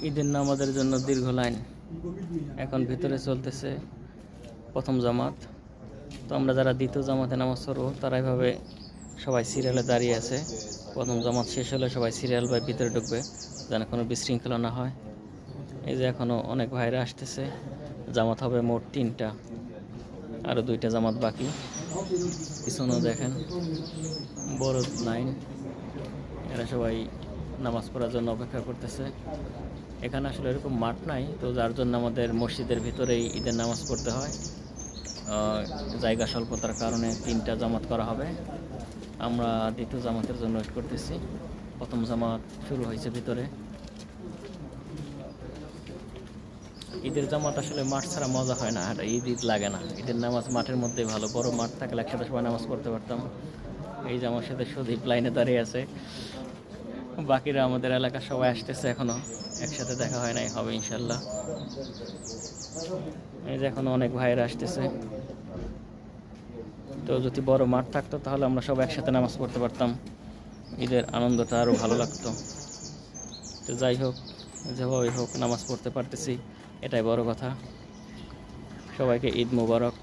ঈদের নামাজের জন্য দীর্ঘ লাইন। এখন ভিতরে চলতেছে প্রথম জামাত। তো আমরা যারা দ্বিতীয় জামাতে নামাজ পড়ব তারা এভাবে সবাই সিরিয়ালে দাঁড়িয়ে আছে। প্রথম জামাত শেষ হলে সবাই সিরিয়াল বাই ভিতরে ঢুকবে, যেন কোনো বিশৃঙ্খলা না হয়। এই যে এখনও অনেক ভাইরা আসতেছে। জামাত হবে মোট 3টা, আরও 2টা জামাত বাকি। পিছনেও দেখেন বড় লাইন, এরা সবাই নামাজ পড়ার জন্য অপেক্ষা করতেছে। এখানে আসলে এরকম মাঠ নাই, তো যার জন্য আমাদের মসজিদের ভিতরেই ঈদের নামাজ পড়তে হয়। জায়গা স্বল্পতার কারণে 3টা জামাত করা হবে। আমরা দ্বিতীয় জামাতের জন্য ওয়েট করতেছি। প্রথম জামাত শুরু হয়েছে ভিতরে। ঈদের জামাত আসলে মাঠ ছাড়া মজা হয় না, আর ঈদ লাগে না। ঈদের নামাজ মাঠের মধ্যেই ভালো। বড় মাঠ থাকলে একসাথে সবাই নামাজ পড়তে পারতাম। এই যে আমার সাথে সুদীপ লাইনে দাঁড়িয়ে আছে। বাকিরা আমাদের এলাকার সবাই আসতেছে, এখনো একসাথে দেখা হয় নাই, হবে ইনশাল্লাহ। এই যে এখনো অনেক ভাইয়েরা আসতেছে। তো যদি বড় মাঠ থাকতো তাহলে আমরা সব একসাথে নামাজ পড়তে পারতাম, ঈদের আনন্দটা আরও ভালো লাগতো। তো যাই হোক, যেভাবে হোক নামাজ পড়তে পারতেছি, এটাই বড় কথা। সবাইকে ঈদ মোবারক।